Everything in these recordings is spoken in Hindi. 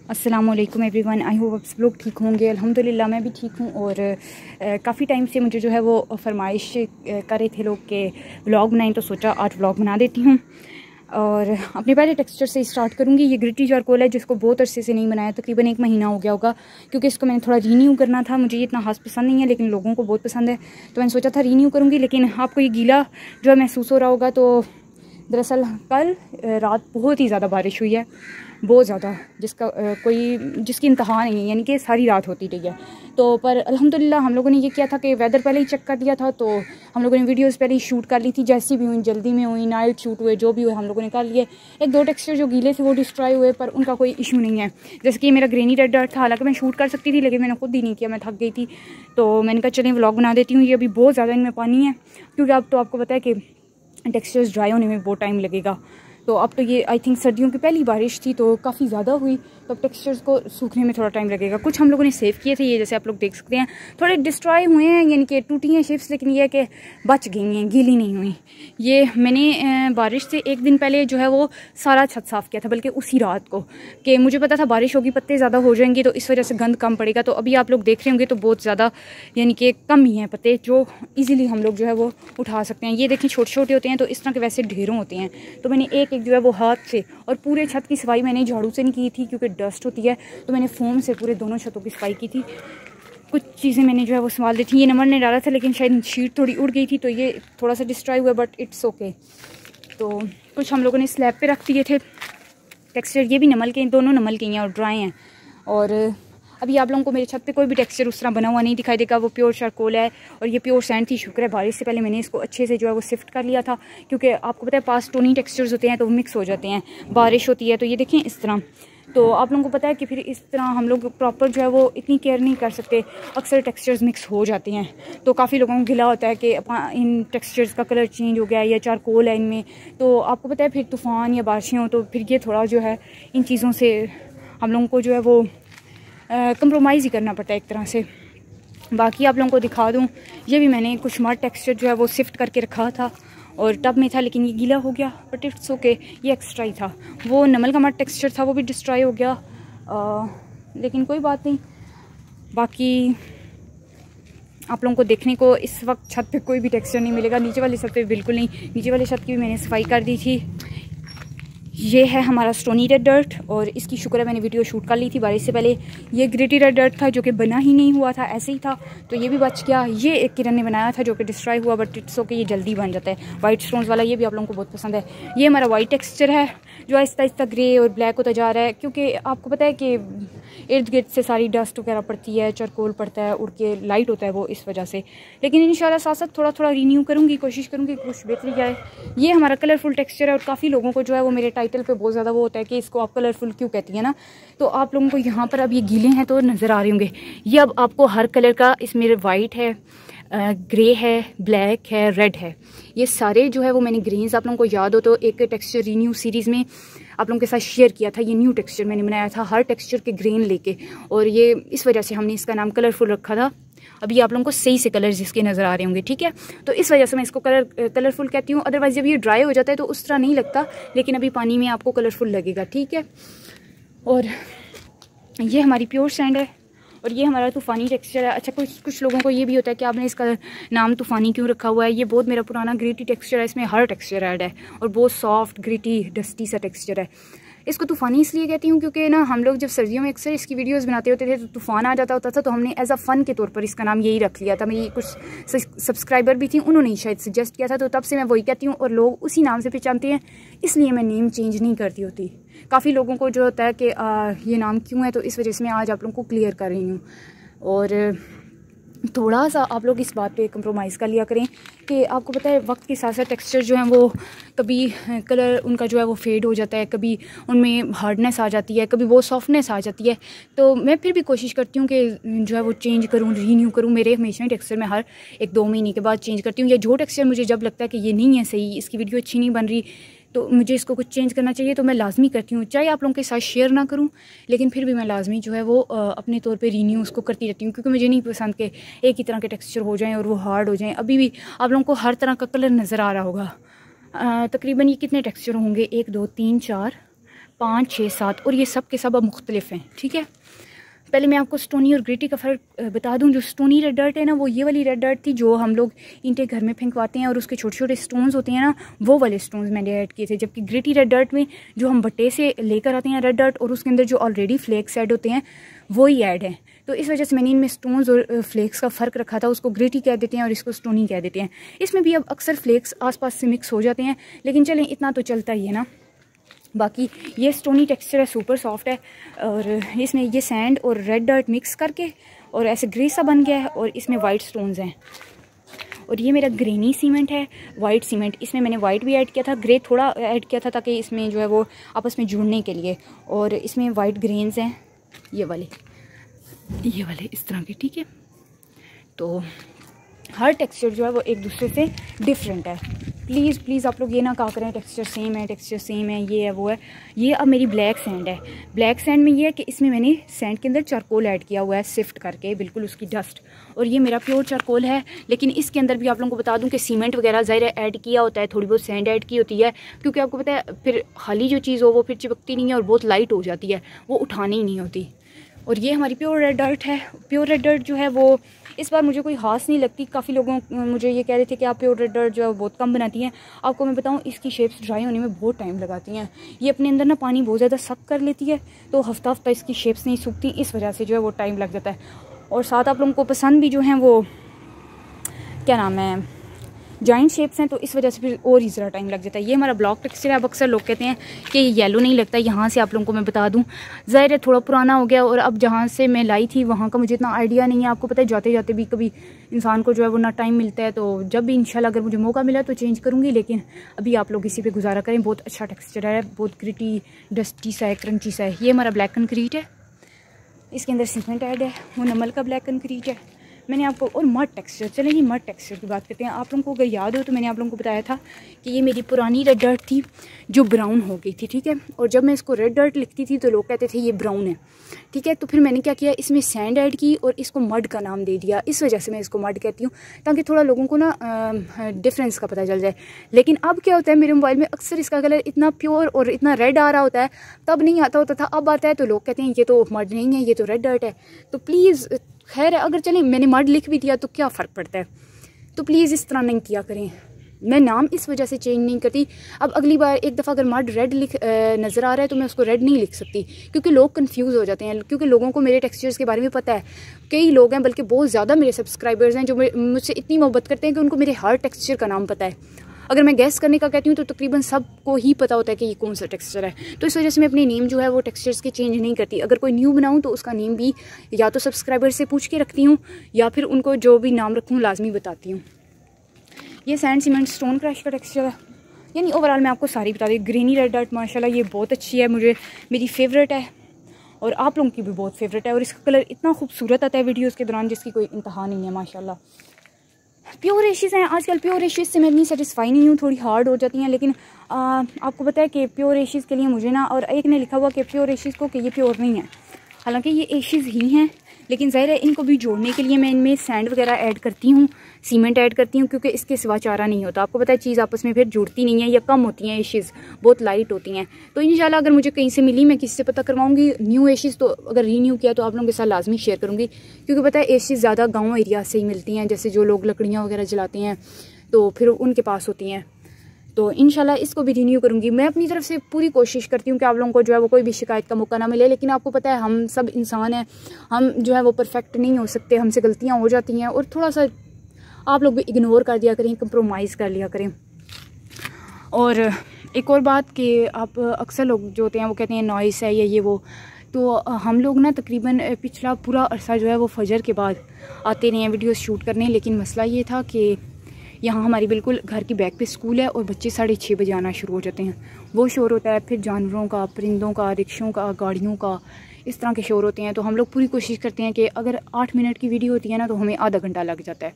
अस्सलामुअलैकुम एवरीवन, आई होप आप सब लोग ठीक होंगे। अल्हम्दुलिल्लाह मैं भी ठीक हूँ। और काफ़ी टाइम से मुझे जो है वो फरमाइश कर रहे थे लोग के व्लॉग बनाएं, तो सोचा आज व्लॉग बना देती हूँ। और अपने पहले टेक्सचर से स्टार्ट करूँगी। ये ग्रिटी चारकोल है जिसको बहुत अरसे से नहीं बनाया, तकरीबन 1 महीना हो गया होगा, क्योंकि इसको मैंने थोड़ा रीन्यू करना था। मुझे ये इतना खास पसंद नहीं है, लेकिन लोगों को बहुत पसंद है, तो मैंने सोचा था रीन्यू करूँगी। लेकिन आपको ये गीला जो है महसूस हो रहा होगा, तो दरअसल कल रात बहुत ही ज़्यादा बारिश हुई है, बहुत ज़्यादा, जिसकी इंतहा नहीं है, यानी कि सारी रात होती रही है। तो पर अल्हम्दुलिल्लाह हम लोगों ने ये किया था कि वेदर पहले ही चेक कर दिया था, तो हम लोगों ने वीडियोस पहले ही शूट कर ली थी, जैसी भी हुई, जल्दी में हुई, नाइट शूट हुए, जो भी हुए हम लोगों ने कर लिए। 1-2 टेक्सचर जो गीले थे वो डिस्ट्रॉय हुए, पर उनका कोई इशू नहीं है। जैसे कि मेरा ग्रेनी रेड डर्ट था, हालांकि मैं शूट कर सकती थी, लेकिन मैंने खुद ही नहीं किया, मैं थक गई थी। तो मैंने कहा चलें व्लॉग बना देती हूँ। ये अभी बहुत ज़्यादा इनमें पानी है, क्योंकि अब तो आपको पता है कि टेक्सचर्स ड्राई होने में बहुत टाइम लगेगा। तो अब तो ये आई थिंक सर्दियों की पहली बारिश थी, तो काफ़ी ज़्यादा हुई, तो अब टेक्सचर्स को सूखने में थोड़ा टाइम लगेगा। कुछ हम लोगों ने सेव किए थे, ये जैसे आप लोग देख सकते हैं, थोड़े डिस्ट्रॉय हुए हैं, यानी कि टूटी हैं शिप्स, लेकिन ये है कि बच गई हैं, गीली नहीं हुई। ये मैंने बारिश से 1 दिन पहले जो है वो सारा छत साफ़ किया था, बल्कि उसी रात को, कि मुझे पता था बारिश होगी, पत्ते ज़्यादा हो जाएंगे, तो इस वजह से गंद कम पड़ेगा। तो अभी आप लोग देख रहे होंगे तो बहुत ज़्यादा, यानी कि कम ही हैं पत्ते, जो ईज़िली हम लोग जो है वो उठा सकते हैं। ये देखें छोटे छोटे होते हैं, तो इस तरह के वैसे ढेरों होते हैं। तो मैंने एक जो है वो हाथ से, और पूरे छत की सफाई मैंने झाड़ू से नहीं की थी, क्योंकि डस्ट होती है, तो मैंने फोम से पूरे दोनों छतों की सफाई की थी। कुछ चीज़ें मैंने जो है वो संभाल दी थी। ये नमर ने डाला था, लेकिन शायद शीट थोड़ी उड़ गई थी, तो ये थोड़ा सा डिस्ट्रॉय हुआ, बट इट्स ओके। तो कुछ हम लोगों ने स्लैब पे रख दिए थे टेक्सचर। ये भी नमल के, दोनों नमल के हैं और ड्राई हैं। और अभी आप लोगों को मेरे छत पे कोई भी टेक्सचर उस तरह बना हुआ नहीं दिखाई देगा, वो प्योर चारकोल है। और ये प्योर सैंड थी, शुक्र है बारिश से पहले मैंने इसको अच्छे से जो है वो शिफ्ट कर लिया था, क्योंकि आपको पता है पास टोनी टेक्सचर्स होते हैं तो वो मिक्स हो जाते हैं, बारिश होती है। तो ये देखें इस तरह, तो आप लोगों को पता है कि फिर इस तरह हम लोग प्रॉपर जो है वो इतनी केयर नहीं कर सकते, अक्सर टेक्सचर्स मिक्स हो जाते हैं। तो काफ़ी लोगों को गिला होता है कि इन टेक्सचर्स का कलर चेंज हो गया है, या चारकोल है इनमें। तो आपको पता है फिर तूफ़ान या बारिशें हो, तो फिर ये थोड़ा जो है इन चीज़ों से हम लोगों को जो है वो कंप्रोमाइज़ ही करना पड़ता है एक तरह से। बाकी आप लोगों को दिखा दूँ, ये भी मैंने कुछ मड टेक्सचर जो है वो शिफ्ट करके रखा था, और टब में था, लेकिन ये गीला हो गया, बट इट्स ओके, ये एक्स्ट्रा ही था। वो नमल का मड टेक्सचर था, वो भी डिस्ट्रॉय हो गया, लेकिन कोई बात नहीं। बाकी आप लोगों को देखने को इस वक्त छत पे कोई भी टेक्सचर नहीं मिलेगा, नीचे वाली छत पे बिल्कुल नहीं। नीचे वाली छत की भी मैंने सफाई कर दी थी। ये है हमारा स्टोनी रेड डर्ट, और इसकी शुक्र है मैंने वीडियो शूट कर ली थी बारिश से पहले। ये ग्रिटी रेड डर्ट था, जो कि बना ही नहीं हुआ था, ऐसे ही था, तो ये भी बच गया। ये एक किरण ने बनाया था, जो कि डिस्ट्रॉय हुआ, बट इट्स ओके, ये जल्दी बन जाता है। वाइट स्टोन्स वाला, ये भी आप लोगों को बहुत पसंद है। ये हमारा वाइट टेक्सचर है, जो आहिस्ता आहिस्ता ग्रे और ब्लैक होता जा रहा है, क्योंकि आपको पता है कि इर्द गिर्द से सारी डस्ट वगैरह पड़ती है, चारकोल पड़ता है, उड़ के लाइट होता है वो, इस वजह से। लेकिन इंशाल्लाह साथ साथ थोड़ा थोड़ा रीन्यू करूँगी, कोशिश करूँगी कुछ बेहतरी जाए। ये हमारा कलरफुल टेक्सचर है, और काफ़ी लोगों को जो है वो मेरे टाइटल पे बहुत ज़्यादा वो होता है कि इसको आप कलरफुल क्यों कहती है ना। तो आप लोगों को यहाँ पर अब ये गीले हैं तो नज़र आ रहे होंगे, ये अब आपको हर कलर का, इसमें वाइट है, ग्रे है, ब्लैक है, रेड है, ये सारे जो है वो मैंने ग्रीन्स, आप लोगों को याद हो तो एक टेक्सचर रीन्यू सीरीज़ में आप लोगों के साथ शेयर किया था। ये न्यू टेक्सचर मैंने बनाया था, हर टेक्सचर के ग्रीन लेके, और ये इस वजह से हमने इसका नाम कलरफुल रखा था। अभी आप लोगों को सही से कलर्स इसके नज़र आ रहे होंगे, ठीक है। तो इस वजह से मैं इसको कलरफुल कहती हूँ। अदरवाइज़ जब ये ड्राई हो जाता है तो उस तरह नहीं लगता, लेकिन अभी पानी में आपको कलरफुल लगेगा, ठीक है। और ये हमारी प्योर सैंड है, और ये हमारा तूफ़ानी टेक्सचर है। अच्छा, कुछ लोगों को ये भी होता है कि आपने इसका नाम तूफ़ानी क्यों रखा हुआ है। ये बहुत मेरा पुराना ग्रिटी टेक्सचर है, इसमें हर टेक्सचर ऐड है, और बहुत सॉफ्ट ग्रिटी डस्टी सा टेक्सचर है। इसको तूफ़ानी इसलिए कहती हूँ क्योंकि ना हम लोग जब सर्दियों में अक्सर इसकी वीडियोस बनाते होते थे, तो तूफ़ान आ जाता होता था, तो हमने एज अ फ़न के तौर पर इसका नाम यही रख लिया था। मेरी कुछ सब्सक्राइबर भी थी, उन्होंने शायद सजेस्ट किया था, तो तब से मैं वही कहती हूँ, और लोग उसी नाम से पहचानते हैं, इसलिए मैं नेम चेंज नहीं करती होती। काफ़ी लोगों को जो होता है कि ये नाम क्यों है, तो इस वजह से मैं आज आप लोगों को क्लियर कर रही हूँ। और थोड़ा सा आप लोग इस बात पे कंप्रोमाइज़ कर लिया करें कि आपको पता है वक्त के साथ साथ टेक्सचर जो हैं वो कभी कलर उनका जो है वो फेड हो जाता है, कभी उनमें हार्डनेस आ जाती है, कभी वो सॉफ्टनेस आ जाती है। तो मैं फिर भी कोशिश करती हूँ कि जो है वो चेंज करूँ, रीन्यू करूँ। मेरे हमेशा ही टेक्सचर में हर 1-2 महीने के बाद चेंज करती हूँ, या जो टेक्सचर मुझे जब लगता है कि ये नहीं है सही, इसकी वीडियो अच्छी नहीं बन रही, तो मुझे इसको कुछ चेंज करना चाहिए, तो मैं लाजमी करती हूँ। चाहे आप लोगों के साथ शेयर ना करूँ, लेकिन फिर भी मैं लाजमी जो है वो अपने तौर पे रीन्यू उसको करती रहती हूँ, क्योंकि मुझे नहीं पसंद कि एक ही तरह के टेक्सचर हो जाएं और वो हार्ड हो जाएं। अभी भी आप लोगों को हर तरह का कलर नज़र आ रहा होगा। तकरीबन ये कितने टेक्सचर होंगे, 1 2 3 4 5, 6, 7 और ये सब के सब अब मुख्तलिफ हैं। ठीक है, पहले मैं आपको स्टोनी और ग्रिटी का फ़र्क बता दूं। जो स्टोनी रेड डर्ट है ना, वो ये वाली रेड डर्ट थी जो हम लोग ईंटें घर में फेंकवाते हैं और उसके छोटे छोटे स्टोन्स होते हैं ना, वो वाले स्टोन्स मैंने ऐड किए थे। जबकि ग्रिटी रेड डर्ट में जो हम भट्टे से लेकर आते हैं रेड डर्ट, और उसके अंदर जो ऑलरेडी फ्लेक्स ऐड होते हैं वो ही ऐड हैं। तो इस वजह से मैंने इनमें स्टोन्स और फ्लेक्स का फ़र्क रखा था। उसको ग्रिटी कह देते हैं और इसको स्टोनी कह देते हैं। इसमें भी अब अक्सर फ्लेक्स आसपास से मिक्स हो जाते हैं, लेकिन चलें इतना तो चलता ही है ना। बाकी ये स्टोनी टेक्सचर है, सुपर सॉफ्ट है, और इसमें ये सैंड और रेड डर्ट मिक्स करके और ऐसे ग्रे सा बन गया है, और इसमें वाइट स्टोन्स हैं। और ये मेरा ग्रेनी सीमेंट है, वाइट सीमेंट। इसमें मैंने वाइट भी ऐड किया था, ग्रे थोड़ा ऐड किया था ताकि इसमें जो है वो आपस में जुड़ने के लिए। और इसमें वाइट ग्रेन्स हैं, ये वाले इस तरह के। ठीक है, तो हर टेक्सचर जो है वो एक दूसरे से डिफरेंट है। प्लीज़ आप लोग ये ना कहा करें टेक्सचर सेम है, ये है वो है। ये अब मेरी ब्लैक सैंड है। ब्लैक सैंड में ये है कि इसमें मैंने सैंड के अंदर चारकोल ऐड किया हुआ है, सिफ्ट करके बिल्कुल उसकी डस्ट। और ये मेरा प्योर चारकोल है, लेकिन इसके अंदर भी आप लोगों को बता दूं कि सीमेंट वगैरह ज़ाहिर ऐड किया होता है, थोड़ी बहुत सैंड ऐड की होती है, क्योंकि आपको पता है फिर खाली जो चीज़ हो वो फिर चिपकती नहीं है और बहुत लाइट हो जाती है, वो उठानी ही नहीं होती। और ये हमारी प्योर रेड डर्ट है। प्योर रेड डर्ट जो है वो इस बार मुझे कोई ख़ास नहीं लगती। काफ़ी लोगों मुझे ये कह रहे थे कि आप प्योर रेड डर्ट जो है बहुत कम बनाती हैं। आपको मैं बताऊं, इसकी शेप्स ड्राई होने में बहुत टाइम लगाती हैं। ये अपने अंदर ना पानी बहुत ज़्यादा सक कर लेती है, तो हफ्ता इसकी शेप्स नहीं सूखती, इस वजह से जो है वो टाइम लग जाता है। और साथ आप लोगों को पसंद भी जो हैं वो क्या नाम है, जॉइंट शेप्स हैं, तो इस वजह से फिर और ही ज़रा टाइम लग जाता है। ये हमारा ब्लॉक टेक्सचर है। अब अक्सर लोग कहते हैं कि ये येलो नहीं लगता। यहाँ से आप लोगों को मैं बता दूँ, ज़ाहिर है थोड़ा पुराना हो गया, और अब जहाँ से मैं लाई थी वहाँ का मुझे इतना आइडिया नहीं है। आपको पता है जाते जाते भी कभी इंसान को जो है वो ना टाइम मिलता है, तो जब भी इंशाल्लाह अगर मुझे मौका मिला तो चेंज करूँगी, लेकिन अभी आप लोग इसी पर गुजारा करें। बहुत अच्छा टेक्सचर है, बहुत ग्रिटी डस्टी सा है, क्रंची सा है। ये हमारा ब्लैक कंक्रीट है, इसके अंदर सीमेंट ऐड है, वो नमल का ब्लैक कंक्रीट है मैंने आपको। और मड टेक्सचर, चलें जी मड टेक्सचर की बात करते हैं। आप लोगों को अगर याद हो तो मैंने आप लोगों को बताया था कि ये मेरी पुरानी रेड डर्ट थी जो ब्राउन हो गई थी। ठीक है, और जब मैं इसको रेड डर्ट लिखती थी तो लोग कहते थे ये ब्राउन है। ठीक है, तो फिर मैंने क्या किया, इसमें सैंड ऐड की और इसको मड का नाम दे दिया। इस वजह से मैं इसको मड कहती हूँ, ताकि थोड़ा लोगों को ना डिफरेंस का पता चल जाए। लेकिन अब क्या होता है, मेरे मोबाइल में अक्सर इसका कलर इतना प्योर और इतना रेड आ रहा होता है, तब नहीं आता होता था, अब आता है तो लोग कहते हैं ये तो मड नहीं है, ये तो रेड डर्ट है। तो प्लीज़, खैर अगर चलें मैंने मड लिख भी दिया तो क्या फ़र्क पड़ता है, तो प्लीज़ इस तरह नहीं किया करें। मैं नाम इस वजह से चेंज नहीं करती। अब अगली बार एक दफ़ा अगर मड रेड नज़र आ रहा है तो मैं उसको रेड नहीं लिख सकती, क्योंकि लोग कंफ्यूज हो जाते हैं। क्योंकि लोगों को मेरे टेक्सचर्स के बारे में पता है। कई लोग हैं, बल्कि बहुत ज़्यादा मेरे सब्सक्राइबर्स हैं जो मुझसे इतनी मोहब्बत करते हैं कि उनको मेरे हर टेक्सचर का नाम पता है। अगर मैं गैस करने का कहती हूँ तो तकरीबन सबको ही पता होता है कि ये कौन सा टेक्सचर है। तो इस वजह से मैं अपनी नेम जो है वो टेक्सचर्स के चेंज नहीं करती। अगर कोई न्यू बनाऊँ तो उसका नेम भी या तो सब्सक्राइबर से पूछ के रखती हूँ, या फिर उनको जो भी नाम रखूँ लाजमी बताती हूँ। ये सैंड सीमेंट स्टोन क्रश का टेक्सचर है। यानी ओवरऑल मैं आपको सारी बता दी। ग्रीनी रेड डर्ट माशाल्लाह ये बहुत अच्छी है, मेरी फेवरेट है, और आप लोगों की भी बहुत फेवरेट है। और इसका कलर इतना खूबसूरत आता है वीडियोज़ के दौरान जिसकी कोई इंतहा नहीं है माशाल्लाह। प्योर एशिज़ हैं, आजकल प्योर एशिज़ से मैं इतनी सेटिस्फाई नहीं हूँ, थोड़ी हार्ड हो जाती हैं। लेकिन आपको पता है कि प्योर एशिज़ के लिए मुझे ना, और एक ने लिखा हुआ कि प्योर एशिज़ को कि ये प्योर नहीं है, हालांकि ये एशिज़ ही हैं, लेकिन ज़ाहिर है इनको भी जोड़ने के लिए मैं इनमें सैंड वगैरह ऐड करती हूँ, सीमेंट ऐड करती हूँ, क्योंकि इसके सिवा चारा नहीं होता। आपको पता है चीज़ आपस में फिर जुड़ती नहीं है या कम होती हैं, एशिज़ बहुत लाइट होती हैं। तो इंशाल्लाह अगर मुझे कहीं से मिली, मैं किसी से पता करवाऊँगी न्यू एशिज़, तो अगर रीन्यू किया तो आप लोगों के साथ लाजमी शेयर करूँगी। क्योंकि पता है एशिज़ ज़्यादा गाँव एरिया से ही मिलती हैं, जैसे जो लोग लकड़ियाँ वगैरह जलाते हैं तो फिर उनके पास होती हैं। तो इंशाल्लाह इसको भी रिन्यू करूँगी। मैं अपनी तरफ से पूरी कोशिश करती हूँ कि आप लोगों को जो है वो कोई भी शिकायत का मौका ना मिले। लेकिन आपको पता है हम सब इंसान हैं, हम जो है वो परफेक्ट नहीं हो सकते, हमसे गलतियाँ हो जाती हैं, और थोड़ा सा आप लोग भी इग्नोर कर दिया करें, कंप्रोमाइज़ कर लिया करें। और एक और बात कि आप अक्सर लोग जो होते हैं वो कहते हैं नॉइस है या ये वो, तो हम लोग ना तकरीबन पिछला पूरा अरसा जो है वो फजर के बाद आते रहे हैं वीडियोस शूट करने। लेकिन मसला ये था कि यहाँ हमारी बिल्कुल घर की बैक पे स्कूल है और बच्चे 6:30 बजे आना शुरू हो जाते हैं। वो शोर होता है, फिर जानवरों का, परिंदों का, रिक्शों का, गाड़ियों का, इस तरह के शोर होते हैं। तो हम लोग पूरी कोशिश करते हैं कि अगर 8 मिनट की वीडियो होती है ना तो हमें आधा घंटा लग जाता है।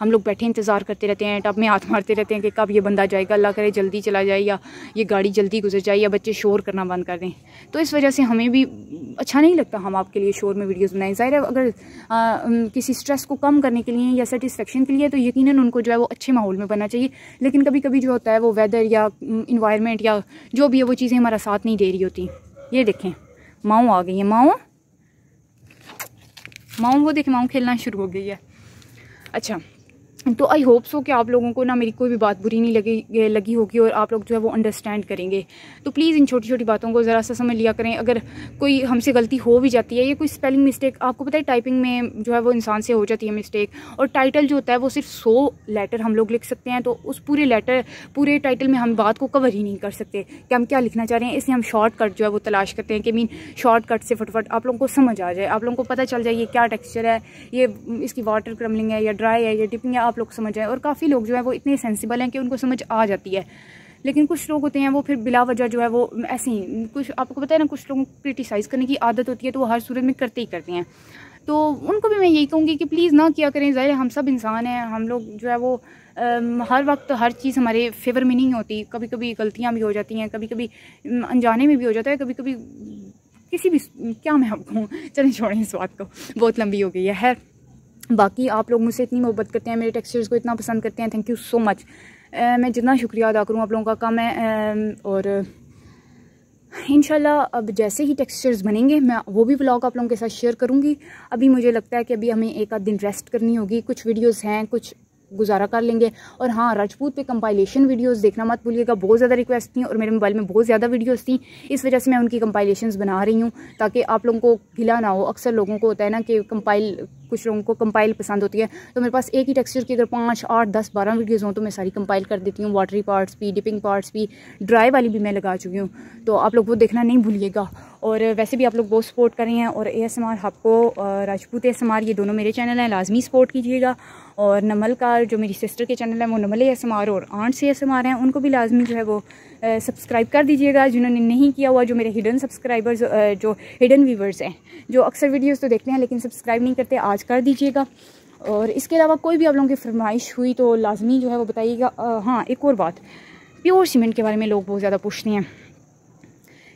हम लोग बैठे इंतज़ार करते रहते हैं, टब में हाथ मारते रहते हैं कि कब ये बंदा जाएगा, अल्लाह करे जल्दी चला जाए या ये गाड़ी जल्दी गुजर जाए या बच्चे शोर करना बंद कर दें। तो इस वजह से हमें भी अच्छा नहीं लगता हम आपके लिए शोर में वीडियोज़ बनाएं। ज़ाहिर है अगर किसी स्ट्रेस को कम करने के लिए या सेटिस्फेक्शन के लिए तो यकीनन उनको जो है वो अच्छे माहौल में बनना चाहिए, लेकिन कभी कभी जो होता है वो वेदर या इन्वायरमेंट या जो भी है वो चीज़ें हमारा साथ नहीं दे रही होती। ये देखें माऊ आ गई है, माऊ वो देखें माऊ खेलना शुरू हो गई है। अच्छा, तो आई होप सो कि आप लोगों को ना मेरी कोई भी बात बुरी नहीं लगी होगी और आप लोग जो है वो अंडरस्टैंड करेंगे। तो प्लीज़ इन छोटी छोटी बातों को ज़रा सा समझ लिया करें। अगर कोई हमसे गलती हो भी जाती है या कोई स्पेलिंग मिस्टेक, आपको पता है टाइपिंग में जो है वो इंसान से हो जाती है मिस्टेक, और टाइटल जो होता है वो सिर्फ 100 लेटर हम लोग लिख सकते हैं, तो उस पूरे टाइटल में हम बात को कवर ही नहीं कर सकते कि हम क्या लिखना चाह रहे हैं। इसलिए हम शॉर्टकट जो है वो तलाश करते हैं कि मीन शॉर्टकट से फटाफट आप लोगों को समझ आ जाए, आप लोगों को पता चल जाए ये क्या टेक्सचर है, ये इसकी वाटर क्रमलिंग है या ड्राई है या डिपिंग है, आप लोग समझ जाए। और काफ़ी लोग जो है वो इतने सेंसिबल हैं कि उनको समझ आ जाती है, लेकिन कुछ लोग होते हैं वो फिर बिला वजह जो है वो ऐसे ही, कुछ आपको पता है ना, कुछ लोगों को क्रिटिसाइज़ करने की आदत होती है, तो वो हर सूरत में करते ही करते हैं। तो उनको भी मैं यही कहूँगी कि प्लीज़ ना किया करें। ज़ाहिर हम सब इंसान हैं, हम लोग जो है वो हर वक्त हर चीज़ हमारे फेवर में नहीं होती, कभी कभी गलतियाँ भी हो जाती हैं, कभी कभी अनजाने में भी हो जाता है, कभी कभी किसी भी, क्या मैं आपको, चलें छोड़ें इस बात को, बहुत लंबी हो गई है। बाकी आप लोग मुझसे इतनी मोहब्बत करते हैं, मेरे टेक्सचर्स को इतना पसंद करते हैं, थैंक यू सो मच। मैं जितना शुक्रिया अदा करूँ आप लोगों का कम है। और इंशाल्लाह अब जैसे ही टेक्सचर्स बनेंगे मैं वो भी व्लॉग आप लोगों के साथ शेयर करूँगी। अभी मुझे लगता है कि अभी हमें एक आध दिन रेस्ट करनी होगी, कुछ वीडियोज़ हैं, कुछ गुजारा कर लेंगे। और हाँ, राजपूत पे कंपाइलेशन वीडियोस देखना मत भूलिएगा, बहुत ज़्यादा रिक्वेस्ट थी और मेरे मोबाइल में बहुत ज़्यादा वीडियोस थी, इस वजह से मैं उनकी कंपाइलेशंस बना रही हूँ ताकि आप लोगों को गिला ना हो। अक्सर लोगों को होता है ना कि कुछ लोगों को कंपाइल पसंद होती है, तो मेरे पास एक ही टेक्सचर की अगर 5, 8, 10, 12 वीडियोज़ हों तो मैं सारी कंपाइल कर देती हूँ, वाटरी पार्ट्स भी, डिपिंग पार्ट्स भी, ड्राई वाली भी मैं लगा चुकी हूँ, तो आप लोग वो देखना नहीं भूलिएगा। और वैसे भी आप लोग बहुत सपोर्ट कर रहे हैं, और ASMR आपको राजपूत ASMR ये दोनों मेरे चैनल हैं, लाजमी सपोर्ट कीजिएगा। और नमल का जो मेरी सिस्टर के चैनल है वो नमल ASMR और आंट से ASMR हैं, उनको भी लाजमी जो है वो सब्सक्राइब कर दीजिएगा। जिन्होंने नहीं किया हुआ, जो मेरे हिडन सब्सक्राइबर्स, जो हिडन व्यूवर्स हैं, जो अक्सर वीडियोस तो देखते हैं लेकिन सब्सक्राइब नहीं करते, आज कर दीजिएगा। और इसके अलावा कोई भी आप लोगों की फरमाइश हुई तो लाजमी जो है वो बताइएगा। हाँ, एक और बात, प्योर सीमेंट के बारे में लोग बहुत ज़्यादा पूछते हैं।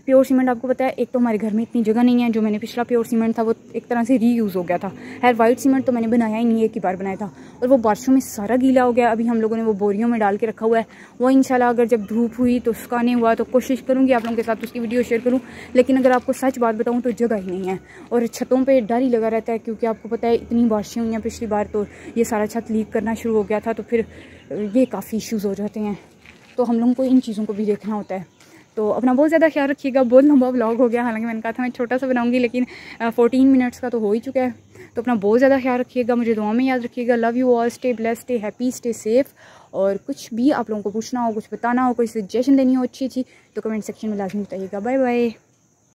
प्योर सीमेंट आपको पता है, एक तो हमारे घर में इतनी जगह नहीं है, जो मैंने पिछला प्योर सीमेंट था वो एक तरह से रीयूज़ हो गया था। खैर वाइट सीमेंट तो मैंने बनाया ही नहीं, एक ही बार बनाया था, और वो बारिशों में सारा गीला हो गया। अभी हम लोगों ने वो बोरियों में डाल के रखा हुआ है, वो इंशाल्लाह अगर जब धूप हुई तो सुखाने हुआ तो कोशिश करूँगी आप लोगों के साथ उसकी वीडियो शेयर करूँ। लेकिन अगर आपको सच बात बताऊँ तो जगह ही नहीं है, और छतों पर डर ही लगा रहता है, क्योंकि आपको पता है इतनी बारिशें हुई हैं पिछली बार, तो ये सारा छत लीक करना शुरू हो गया था, तो फिर ये काफ़ी इश्यूज़ हो जाते हैं। तो हम लोगों को इन चीज़ों को भी देखना होता है। तो अपना बहुत ज़्यादा ख्याल रखिएगा। बहुत लंबा व्लॉग हो गया, हालांकि मैंने कहा था मैं छोटा सा बनाऊंगी, लेकिन 14 मिनट्स का तो हो ही चुका है। तो अपना बहुत ज़्यादा ख्याल रखिएगा, मुझे दुआ में याद रखिएगा। Love you all, stay blessed, stay happy, stay safe. और कुछ भी आप लोगों को पूछना हो, कुछ बताना हो, कोई सजेशन देनी हो अच्छी तो कमेंट सेक्शन में लाजमी बताइएगा। Bye bye.